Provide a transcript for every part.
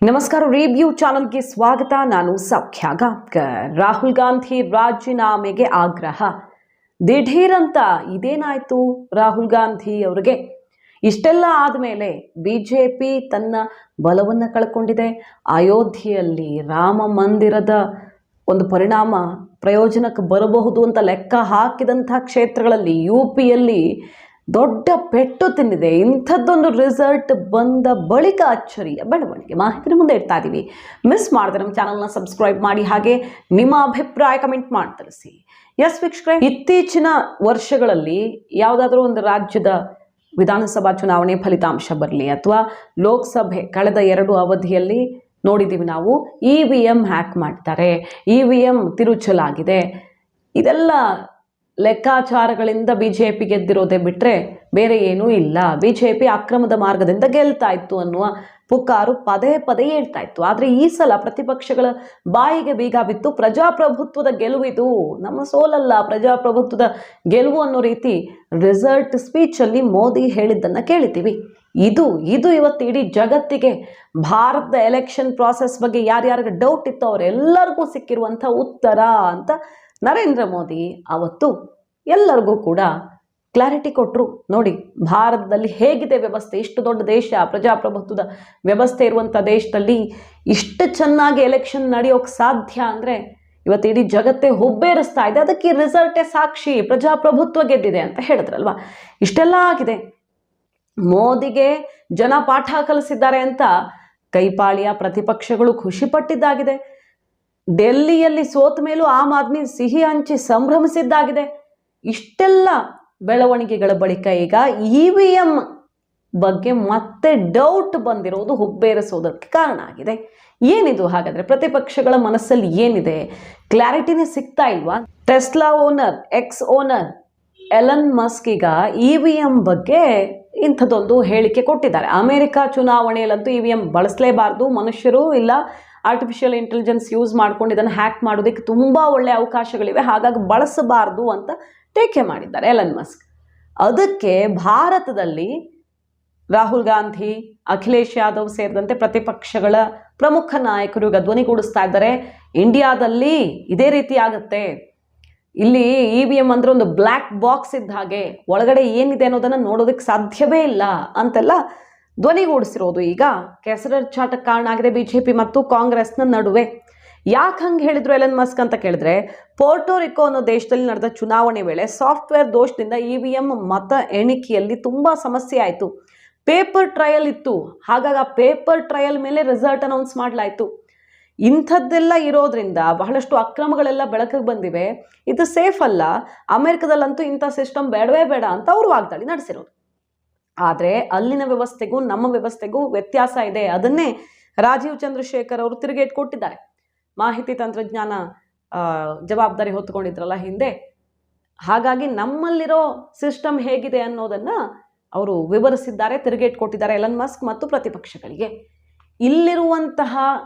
ನಮಸ್ಕಾರ. ರಿವ್ಯೂ ಚಾನಲ್ಗೆ ಸ್ವಾಗತ. ನಾನು ಸೌಖ್ಯ ಗಾಂವ್ಕರ್. ರಾಹುಲ್ ಗಾಂಧಿ ರಾಜೀನಾಮೆಗೆ ಆಗ್ರಹ. ದಿಢೀರಂತ ಇದೇನಾಯ್ತು ರಾಹುಲ್ ಗಾಂಧಿ ಅವರಿಗೆ? ಇಷ್ಟೆಲ್ಲ ಆದಮೇಲೆ ಬಿಜೆಪಿ ತನ್ನ ಬಲವನ್ನು ಕಳ್ಕೊಂಡಿದೆ. ಅಯೋಧ್ಯೆಯಲ್ಲಿ ರಾಮ ಮಂದಿರದ ಒಂದು ಪರಿಣಾಮ ಪ್ರಯೋಜನಕ್ಕೆ ಬರಬಹುದು ಅಂತ ಲೆಕ್ಕ ಹಾಕಿದಂಥ ಕ್ಷೇತ್ರಗಳಲ್ಲಿ UPಯಲ್ಲಿ ದೊಡ್ಡ ಪೆಟ್ಟು ತಿಂದಿದೆ. ಇಂಥದ್ದೊಂದು ರಿಸಲ್ಟ್ ಬಂದ ಬಳಿಕ ಅಚ್ಚರಿಯ ಬೆಳವಣಿಗೆ ಮಾಹಿತಿ ಮುಂದೆ ಇಡ್ತಾ ಇದ್ದೀವಿ. ಮಿಸ್ ಮಾಡಿದ್ರೆ ನಮ್ಮ ಚಾನಲ್ನ ಸಬ್ಸ್ಕ್ರೈಬ್ ಮಾಡಿ, ಹಾಗೆ ನಿಮ್ಮ ಅಭಿಪ್ರಾಯ ಕಮೆಂಟ್ ಮಾಡಿ ತಿಳಿಸಿ. ಎಸ್ ವೀಕ್ಷಕರೇ, ಇತ್ತೀಚಿನ ವರ್ಷಗಳಲ್ಲಿ ಯಾವುದಾದ್ರೂ ಒಂದು ರಾಜ್ಯದ ವಿಧಾನಸಭಾ ಚುನಾವಣೆ ಫಲಿತಾಂಶ ಬರಲಿ ಅಥವಾ ಲೋಕಸಭೆ ಕಳೆದ 2 ಅವಧಿಯಲ್ಲಿ ನೋಡಿದ್ದೀವಿ ನಾವು, EVM ಹ್ಯಾಕ್ ಮಾಡ್ತಾರೆ, EVM ತಿರುಚಲಾಗಿದೆ, ಇದೆಲ್ಲ ಲೆಕ್ಕಾಚಾರಗಳಿಂದ ಬಿಜೆಪಿ ಗೆದ್ದಿರೋದೇ ಬಿಟ್ಟರೆ ಬೇರೆ ಏನೂ ಇಲ್ಲ. ಬಿಜೆಪಿ ಅಕ್ರಮದ ಮಾರ್ಗದಿಂದ ಗೆಲ್ತಾ ಇತ್ತು ಅನ್ನುವ ಪುಕಾರು ಪದೇ ಪದೇ ಹೇಳ್ತಾ ಇತ್ತು. ಆದರೆ ಈ ಸಲ ಪ್ರತಿಪಕ್ಷಗಳ ಬಾಯಿಗೆ ಬೀಗ ಬಿತ್ತು. ಪ್ರಜಾಪ್ರಭುತ್ವದ ಗೆಲುವಿದು, ನಮ್ಮ ಸೋಲಲ್ಲ, ಪ್ರಜಾಪ್ರಭುತ್ವದ ಗೆಲುವು ಅನ್ನೋ ರೀತಿ ರಿಸಲ್ಟ್ ಸ್ಪೀಚಲ್ಲಿ ಮೋದಿ ಹೇಳಿದ್ದನ್ನು ಕೇಳಿದ್ದೀವಿ. ಇದು ಇವತ್ತು ಇಡೀ ಜಗತ್ತಿಗೆ ಭಾರತದ ಎಲೆಕ್ಷನ್ ಪ್ರಾಸೆಸ್ ಬಗ್ಗೆ ಯಾರ್ಯಾರಿಗೆ ಡೌಟ್ ಇತ್ತು ಅವರೆಲ್ಲರಿಗೂ ಸಿಕ್ಕಿರುವಂಥ ಉತ್ತರ ಅಂತ ನರೇಂದ್ರ ಮೋದಿ ಅವತ್ತು ಎಲ್ಲರಿಗೂ ಕೂಡ ಕ್ಲಾರಿಟಿ ಕೊಟ್ಟರು. ನೋಡಿ, ಭಾರತದಲ್ಲಿ ಹೇಗಿದೆ ವ್ಯವಸ್ಥೆ, ಇಷ್ಟು ದೊಡ್ಡ ದೇಶ, ಪ್ರಜಾಪ್ರಭುತ್ವದ ವ್ಯವಸ್ಥೆ ಇರುವಂಥ ದೇಶದಲ್ಲಿ ಇಷ್ಟು ಚೆನ್ನಾಗಿ ಎಲೆಕ್ಷನ್ ನಡೆಯೋಕ್ಕೆ ಸಾಧ್ಯ ಅಂದರೆ ಇವತ್ತು ಇಡೀ ಜಗತ್ತೇ ಹುಬ್ಬೇರಿಸ್ತಾ ಇದೆ. ಅದಕ್ಕೆ ರಿಸಲ್ಟೇ ಸಾಕ್ಷಿ, ಪ್ರಜಾಪ್ರಭುತ್ವ ಗೆದ್ದಿದೆ ಅಂತ ಹೇಳಿದ್ರಲ್ವ. ಇಷ್ಟೆಲ್ಲ ಆಗಿದೆ, ಮೋದಿಗೆ ಜನ ಪಾಠ ಕಲಿಸಿದ್ದಾರೆ ಅಂತ ಕೈಪಾಳಿಯ ಪ್ರತಿಪಕ್ಷಗಳು ಖುಷಿ ಪಟ್ಟಿದ್ದಾಗಿದೆ. ಡೆಲ್ಲಿಯಲ್ಲಿ ಸೋತ ಮೇಲೂ ಆಮ್ ಆದ್ಮಿ ಸಿಹಿ ಹಂಚಿ ಸಂಭ್ರಮಿಸಿದ್ದಾಗಿದೆ. ಇಷ್ಟೆಲ್ಲ ಬೆಳವಣಿಗೆಗಳ ಬಳಿಕ ಈಗ EVM ಬಗ್ಗೆ ಮತ್ತೆ ಡೌಟ್ ಬಂದಿರೋದು ಹುಬ್ಬೇರಿಸೋದಕ್ಕೆ ಕಾರಣ ಆಗಿದೆ. ಏನಿದು ಹಾಗಾದರೆ? ಪ್ರತಿಪಕ್ಷಗಳ ಮನಸ್ಸಲ್ಲಿ ಏನಿದೆ? ಕ್ಲಾರಿಟಿನೇ ಸಿಗ್ತಾ ಇಲ್ವಾ? Tesla owner, X owner Elon Musk ಈಗ EVM ಬಗ್ಗೆ ಇಂಥದ್ದೊಂದು ಹೇಳಿಕೆ ಕೊಟ್ಟಿದ್ದಾರೆ. ಅಮೆರಿಕ ಚುನಾವಣೆಯಲ್ಲಂತೂ EVM ಬಳಸಲೇಬಾರ್ದು, ಮನುಷ್ಯರು ಇಲ್ಲ ಆರ್ಟಿಫಿಷಿಯಲ್ ಇಂಟೆಲಿಜೆನ್ಸ್ ಯೂಸ್ ಮಾಡ್ಕೊಂಡು ಇದನ್ನು ಹ್ಯಾಕ್ ಮಾಡೋದಕ್ಕೆ ತುಂಬ ಒಳ್ಳೆಯ ಅವಕಾಶಗಳಿವೆ, ಹಾಗಾಗಿ ಬಳಸಬಾರ್ದು ಅಂತ ಟೀಕೆ ಮಾಡಿದ್ದಾರೆ ಎಲನ್ ಮಸ್ಕ್. ಅದಕ್ಕೆ ಭಾರತದಲ್ಲಿ ರಾಹುಲ್ ಗಾಂಧಿ, ಅಖಿಲೇಶ್ ಯಾದವ್ ಸೇರಿದಂತೆ ಪ್ರತಿಪಕ್ಷಗಳ ಪ್ರಮುಖ ನಾಯಕರು ಈಗ ಧ್ವನಿಗೂಡಿಸ್ತಾ ಇದ್ದಾರೆ. ಇಂಡಿಯಾದಲ್ಲಿ ಇದೇ ರೀತಿ ಆಗುತ್ತೆ, ಇಲ್ಲಿ EVM ಅಂದ್ರೆ ಒಂದು ಬ್ಲ್ಯಾಕ್ ಬಾಕ್ಸ್ ಇದ್ದ ಹಾಗೆ, ಒಳಗಡೆ ಏನಿದೆ ಅನ್ನೋದನ್ನು ನೋಡೋದಕ್ಕೆ ಸಾಧ್ಯವೇ ಇಲ್ಲ ಅಂತೆಲ್ಲ ಧ್ವನಿಗೂಡಿಸಿರೋದು ಈಗ ಕೆಸರಚಾಟಕ್ಕೆ ಕಾರಣ ಆಗಿದೆ ಬಿಜೆಪಿ ಮತ್ತು ಕಾಂಗ್ರೆಸ್ನ ನಡುವೆ. ಯಾಕೆ ಹಂಗೆ ಹೇಳಿದ್ರು ಎಲನ್ ಮಸ್ಕ್ ಅಂತ ಕೇಳಿದ್ರೆ, ಪೋರ್ಟೋರಿಕೋ ಅನ್ನೋ ದೇಶದಲ್ಲಿ ನಡೆದ ಚುನಾವಣೆ ವೇಳೆ ಸಾಫ್ಟ್ವೇರ್ ದೋಷದಿಂದ EVM ಮತ ಎಣಿಕೆಯಲ್ಲಿ ತುಂಬ ಸಮಸ್ಯೆ ಆಯಿತು. ಪೇಪರ್ ಟ್ರಯಲ್ ಇತ್ತು, ಹಾಗಾಗಿ ಆ ಪೇಪರ್ ಟ್ರಯಲ್ ಮೇಲೆ ರಿಸಲ್ಟ್ ಅನೌನ್ಸ್ ಮಾಡಲಾಯಿತು. ಇಂಥದ್ದೆಲ್ಲ ಇರೋದ್ರಿಂದ ಬಹಳಷ್ಟು ಅಕ್ರಮಗಳೆಲ್ಲ ಬೆಳಕಿಗೆ ಬಂದಿವೆ. ಇದು ಸೇಫ್ ಅಲ್ಲ, ಅಮೆರಿಕದಲ್ಲಂತೂ ಇಂಥ ಸಿಸ್ಟಮ್ ಬೇಡವೇ ಬೇಡ ಅಂತ ಅವರು ವಾಗ್ದಾಳಿ ನಡೆಸಿರೋದು. ಆದರೆ ಅಲ್ಲಿನ ವ್ಯವಸ್ಥೆಗೂ ನಮ್ಮ ವ್ಯವಸ್ಥೆಗೂ ವ್ಯತ್ಯಾಸ ಇದೆ. ಅದನ್ನೇ ರಾಜೀವ್ ಚಂದ್ರಶೇಖರ್ ಅವರು ತಿರುಗೇಟ್ ಕೊಟ್ಟಿದ್ದಾರೆ. ಮಾಹಿತಿ ತಂತ್ರಜ್ಞಾನ ಜವಾಬ್ದಾರಿ ಹೊತ್ತುಕೊಂಡಿದ್ರಲ್ಲ ಹಿಂದೆ, ಹಾಗಾಗಿ ನಮ್ಮಲ್ಲಿರೋ ಸಿಸ್ಟಮ್ ಹೇಗಿದೆ ಅನ್ನೋದನ್ನು ಅವರು ವಿವರಿಸಿದ್ದಾರೆ, ತಿರುಗೇಟ್ ಕೊಟ್ಟಿದ್ದಾರೆ ಎಲನ್ ಮಸ್ಕ್ ಮತ್ತು ಪ್ರತಿಪಕ್ಷಗಳಿಗೆ. ಇಲ್ಲಿರುವಂತಹ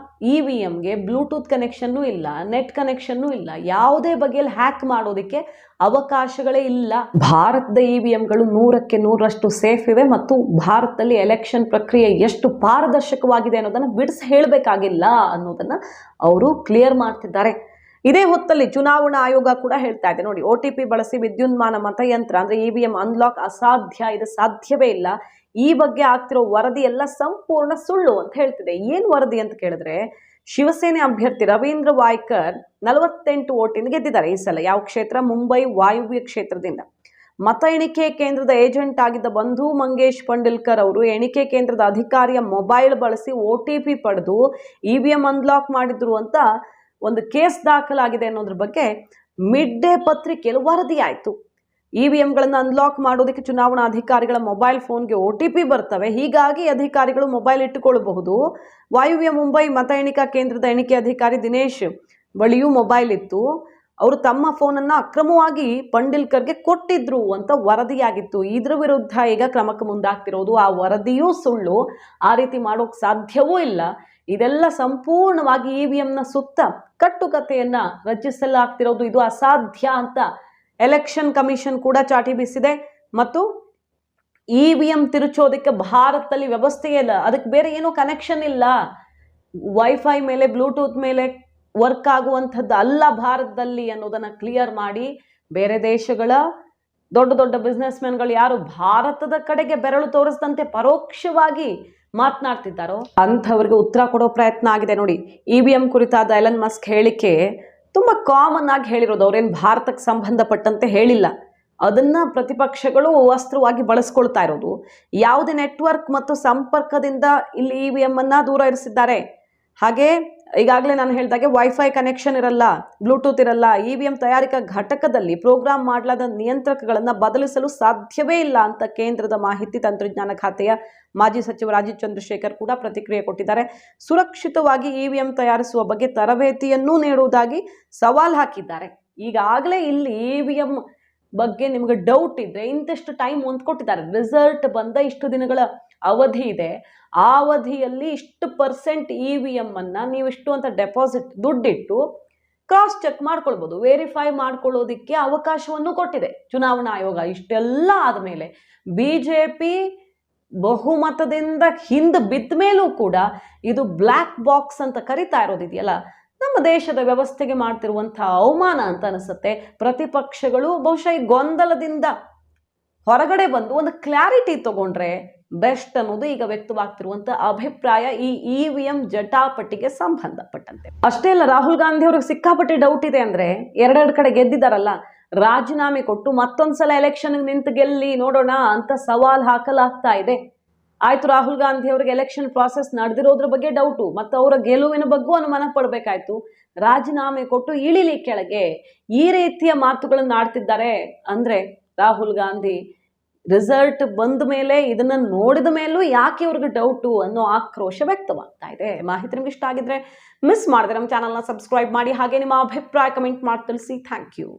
EVMಗೆ ಬ್ಲೂಟೂತ್ ಕನೆಕ್ಷನ್ನೂ ಇಲ್ಲ, ನೆಟ್ ಕನೆಕ್ಷನ್ನೂ ಇಲ್ಲ, ಯಾವುದೇ ಬಗೆಯಲ್ಲಿ ಹ್ಯಾಕ್ ಮಾಡೋದಕ್ಕೆ ಅವಕಾಶಗಳೇ ಇಲ್ಲ. ಭಾರತದ EVMಗಳು 100ಕ್ಕೆ 100ರಷ್ಟು ಸೇಫ್ ಇವೆ ಮತ್ತು ಭಾರತದಲ್ಲಿ ಎಲೆಕ್ಷನ್ ಪ್ರಕ್ರಿಯೆ ಎಷ್ಟು ಪಾರದರ್ಶಕವಾಗಿದೆ ಅನ್ನೋದನ್ನು ಬಿಡಿಸಿ ಹೇಳಬೇಕಾಗಿಲ್ಲ ಅನ್ನೋದನ್ನು ಅವರು ಕ್ಲಿಯರ್ ಮಾಡ್ತಿದ್ದಾರೆ. ಇದೇ ಹೊತ್ತಲ್ಲಿ ಚುನಾವಣಾ ಆಯೋಗ ಕೂಡ ಹೇಳ್ತಾ ಇದೆ, ನೋಡಿ, OTP ಬಳಸಿ ವಿದ್ಯುನ್ಮಾನ ಮತಯಂತ್ರ ಅಂದರೆ EVM ಅನ್ಲಾಕ್ ಅಸಾಧ್ಯ, ಇದು ಸಾಧ್ಯವೇ ಇಲ್ಲ. ಈ ಬಗ್ಗೆ ಆಗ್ತಿರೋ ವರದಿ ಎಲ್ಲ ಸಂಪೂರ್ಣ ಸುಳ್ಳು ಅಂತ ಹೇಳ್ತಿದೆ. ಏನು ವರದಿ ಅಂತ ಕೇಳಿದ್ರೆ, ಶಿವಸೇನೆ ಅಭ್ಯರ್ಥಿ ರವೀಂದ್ರ ವಾಯ್ಕರ್ 48 ಓಟಿಂದ ಗೆದ್ದಿದ್ದಾರೆ ಈ ಸಲ. ಯಾವ ಕ್ಷೇತ್ರ? ಮುಂಬೈ ವಾಯುವ್ಯ ಕ್ಷೇತ್ರದಿಂದ. ಮತ ಎಣಿಕೆ ಕೇಂದ್ರದ ಏಜೆಂಟ್ ಆಗಿದ್ದ ಬಂಧು ಮಂಗೇಶ್ ಪಂಡಿಲ್ಕರ್ ಅವರು ಎಣಿಕೆ ಕೇಂದ್ರದ ಅಧಿಕಾರಿಯ ಮೊಬೈಲ್ ಬಳಸಿ OTP ಪಡೆದು EVM ಅನ್ಲಾಕ್ ಮಾಡಿದ್ರು ಅಂತ ಒಂದು ಕೇಸ್ ದಾಖಲಾಗಿದೆ ಅನ್ನೋದ್ರ ಬಗ್ಗೆ ಮಿಡ್ ಡೇ ಪತ್ರಿಕೆಯಲ್ಲಿ ವರದಿ ಆಯಿತು. EVMಗಳನ್ನು ಅನ್ಲಾಕ್ ಮಾಡೋದಕ್ಕೆ ಚುನಾವಣಾ ಅಧಿಕಾರಿಗಳ ಮೊಬೈಲ್ ಫೋನ್ಗೆ OTP ಬರ್ತವೆ, ಹೀಗಾಗಿ ಅಧಿಕಾರಿಗಳು ಮೊಬೈಲ್ ಇಟ್ಟುಕೊಳ್ಳಬಹುದು. ವಾಯುವ್ಯ ಮುಂಬೈ ಮತ ಎಣಿಕಾ ಕೇಂದ್ರದ ಎಣಿಕೆ ಅಧಿಕಾರಿ ದಿನೇಶ್ ಬಳಿಯೂ ಮೊಬೈಲ್ ಇತ್ತು, ಅವರು ತಮ್ಮ ಫೋನನ್ನು ಅಕ್ರಮವಾಗಿ ಪಂಡಿಲ್ಕರ್ಗೆ ಕೊಟ್ಟಿದ್ರು ಅಂತ ವರದಿಯಾಗಿತ್ತು. ಇದ್ರ ವಿರುದ್ಧ ಈಗ ಕ್ರಮಕ್ಕೆ ಮುಂದಾಗ್ತಿರೋದು. ಆ ವರದಿಯೂ ಸುಳ್ಳು, ಆ ರೀತಿ ಮಾಡೋಕ್ಕೆ ಸಾಧ್ಯವೂ ಇಲ್ಲ. ಇದೆಲ್ಲ ಸಂಪೂರ್ಣವಾಗಿ EVMನ ಸುತ್ತ ಕಟ್ಟುಕತೆಯನ್ನು ರಚಿಸಲಾಗ್ತಿರೋದು, ಇದು ಅಸಾಧ್ಯ ಅಂತ ಎಲೆಕ್ಷನ್ ಕಮಿಷನ್ ಕೂಡ ಚಾಟಿ ಬೀಸಿದೆ. ಮತ್ತು EVM ತಿರುಚೋದಕ್ಕೆ ಭಾರತದಲ್ಲಿ ವ್ಯವಸ್ಥೆ ಇಲ್ಲ, ಅದಕ್ಕೆ ಬೇರೆ ಏನೋ ಕನೆಕ್ಷನ್ ಇಲ್ಲ. ವೈಫೈ ಮೇಲೆ ಬ್ಲೂಟೂತ್ ಮೇಲೆ ವರ್ಕ್ ಆಗುವಂಥದ್ದು ಅಲ್ಲ ಭಾರತದಲ್ಲಿ ಅನ್ನೋದನ್ನ ಕ್ಲಿಯರ್ ಮಾಡಿ ಬೇರೆ ದೇಶಗಳ ದೊಡ್ಡ ದೊಡ್ಡ ಬಿಸ್ನೆಸ್ ಮ್ಯಾನ್ಗಳು ಯಾರು ಭಾರತದ ಕಡೆಗೆ ಬೆರಳು ತೋರಿಸಿದಂತೆ ಪರೋಕ್ಷವಾಗಿ ಮಾತನಾಡ್ತಿದ್ದಾರೋ ಅಂಥವ್ರಿಗೆ ಉತ್ತರ ಕೊಡೋ ಪ್ರಯತ್ನ ಆಗಿದೆ ನೋಡಿ. EVM ಕುರಿತಾದ ಎಲನ್ ಮಸ್ಕ್ ಹೇಳಿಕೆ ತುಂಬ ಕಾಮನ್ ಆಗಿ ಹೇಳಿರೋದು, ಅವ್ರೇನು ಭಾರತಕ್ಕೆ ಸಂಬಂಧಪಟ್ಟಂತೆ ಹೇಳಿಲ್ಲ. ಅದನ್ನ ಪ್ರತಿಪಕ್ಷಗಳು ಅಸ್ತ್ರವಾಗಿ ಬಳಸ್ಕೊಳ್ತಾ ಇರೋದು. ಯಾವುದೇ ನೆಟ್ವರ್ಕ್ ಮತ್ತು ಸಂಪರ್ಕದಿಂದ ಇಲ್ಲಿ EVM ಅನ್ನ ದೂರ ಇರಿಸಿದ್ದಾರೆ. ಹಾಗೆ ಈಗಾಗಲೇ ನಾನು ಹೇಳಿದಾಗೆ ವೈಫೈ ಕನೆಕ್ಷನ್ ಇರಲ್ಲ, ಬ್ಲೂಟೂತ್ ಇರಲ್ಲ. EVM ತಯಾರಿಕಾ ಘಟಕದಲ್ಲಿ ಪ್ರೋಗ್ರಾಮ್ ಮಾಡಲಾದ ನಿಯಂತ್ರಕಗಳನ್ನು ಬದಲಿಸಲು ಸಾಧ್ಯವೇ ಇಲ್ಲ ಅಂತ ಕೇಂದ್ರದ ಮಾಹಿತಿ ತಂತ್ರಜ್ಞಾನ ಖಾತೆಯ ಮಾಜಿ ಸಚಿವ ರಾಜೀವ್ ಚಂದ್ರಶೇಖರ್ ಕೂಡ ಪ್ರತಿಕ್ರಿಯೆ ಕೊಟ್ಟಿದ್ದಾರೆ. ಸುರಕ್ಷಿತವಾಗಿ EVM ತಯಾರಿಸುವ ಬಗ್ಗೆ ತರಬೇತಿಯನ್ನೂ ನೀಡುವುದಾಗಿ ಸವಾಲ್ ಹಾಕಿದ್ದಾರೆ. ಈಗಾಗಲೇ ಇಲ್ಲಿ EVM ಬಗ್ಗೆ ನಿಮಗೆ ಡೌಟ್ ಇದ್ರೆ ಇಂತಿಷ್ಟು ಟೈಮ್ ಹೊಂದ್ಕೊಟ್ಟಿದ್ದಾರೆ. ರಿಸಲ್ಟ್ ಬಂದ ಇಷ್ಟು ದಿನಗಳ ಅವಧಿ ಇದೆ, ಆ ಅವಧಿಯಲ್ಲಿ ಇಷ್ಟು % EVM ಅನ್ನ ನೀವಿಷ್ಟು ಅಂತ ಡೆಪಾಸಿಟ್ ದುಡ್ಡಿಟ್ಟು ಕ್ರಾಸ್ ಚೆಕ್ ಮಾಡ್ಕೊಳ್ಬೋದು, ವೆರಿಫೈ ಮಾಡ್ಕೊಳ್ಳೋದಿಕ್ಕೆ ಅವಕಾಶವನ್ನು ಕೊಟ್ಟಿದೆ ಚುನಾವಣಾ ಆಯೋಗ. ಇಷ್ಟೆಲ್ಲ ಆದಮೇಲೆ BJP ಬಹುಮತದಿಂದ ಹಿಂದೆ ಬಿದ್ದ ಮೇಲೂ ಕೂಡ ಇದು ಬ್ಲ್ಯಾಕ್ ಬಾಕ್ಸ್ ಅಂತ ಕರಿತಾ ಇರೋದಿದೆಯಲ್ಲ, ನಮ್ಮ ದೇಶದ ವ್ಯವಸ್ಥೆಗೆ ಮಾಡ್ತಿರುವಂತಹ ಅವಮಾನ ಅಂತ ಅನಿಸುತ್ತೆ. ಪ್ರತಿಪಕ್ಷಗಳು ಬಹುಶಃ ಈ ಗೊಂದಲದಿಂದ ಹೊರಗಡೆ ಬಂದು ಒಂದು ಕ್ಲಾರಿಟಿ ತಗೊಂಡ್ರೆ ಬೆಸ್ಟ್ ಅನ್ನೋದು ಈಗ ವ್ಯಕ್ತವಾಗ್ತಿರುವಂತ ಅಭಿಪ್ರಾಯ ಈ EVM ಜಟಾಪಟಿಗೆ ಸಂಬಂಧಪಟ್ಟಂತೆ. ಅಷ್ಟೇ ಅಲ್ಲ, ರಾಹುಲ್ ಗಾಂಧಿ ಅವ್ರಿಗೆ ಸಿಕ್ಕಾಪಟ್ಟೆ ಡೌಟ್ ಇದೆ. ಅಂದ್ರೆ ಎರಡೆರಡು ಕಡೆ ಗೆದ್ದಿದ್ದಾರಲ್ಲ, ರಾಜೀನಾಮೆ ಕೊಟ್ಟು ಮತ್ತೊಂದ್ಸಲ ಎಲೆಕ್ಷನ್ ನಿಂತು ಗೆಲ್ಲಿ ನೋಡೋಣ ಅಂತ ಸವಾಲ್ ಹಾಕಲಾಗ್ತಾ ಇದೆ. ಆಯ್ತು, ರಾಹುಲ್ ಗಾಂಧಿ ಅವರಿಗೆ ಎಲೆಕ್ಷನ್ ಪ್ರಾಸೆಸ್ ನಡೆದಿರೋದ್ರ ಬಗ್ಗೆ ಡೌಟು ಮತ್ತು ಅವರ ಗೆಲುವಿನ ಬಗ್ಗೆ ಅನುಮಾನ ಪಡಬೇಕಾಯ್ತು. ರಾಜೀನಾಮೆ ಕೊಟ್ಟು ಇಳಿಲಿ ಕೆಳಗೆ, ಈ ರೀತಿಯ ಮಾತುಗಳನ್ನು ಆಡ್ತಿದ್ದಾರೆ. ಅಂದ್ರೆ ರಾಹುಲ್ ಗಾಂಧಿ ರಿಸಲ್ಟ್ ಬಂದ ಮೇಲೆ ಇದನ್ನ ನೋಡಿದ ಮೇಲೂ ಯಾಕೆ ಇವ್ರಿಗೆ ಡೌಟು ಅನ್ನೋ ಆಕ್ರೋಶ ವ್ಯಕ್ತವಾಗ್ತಾ ಇದೆ. ಮಾಹಿತಿ ನಿಮ್ಗೆ ಇಷ್ಟ ಆಗಿದ್ರೆ ಮಿಸ್ ಮಾಡಿದ್ರೆ ನಮ್ಮ ಚಾನಲ್ನ ಸಬ್ಸ್ಕ್ರೈಬ್ ಮಾಡಿ, ಹಾಗೆ ನಿಮ್ಮ ಅಭಿಪ್ರಾಯ ಕಮೆಂಟ್ ಮಾಡಿ ತಿಳಿಸಿ. Thank you.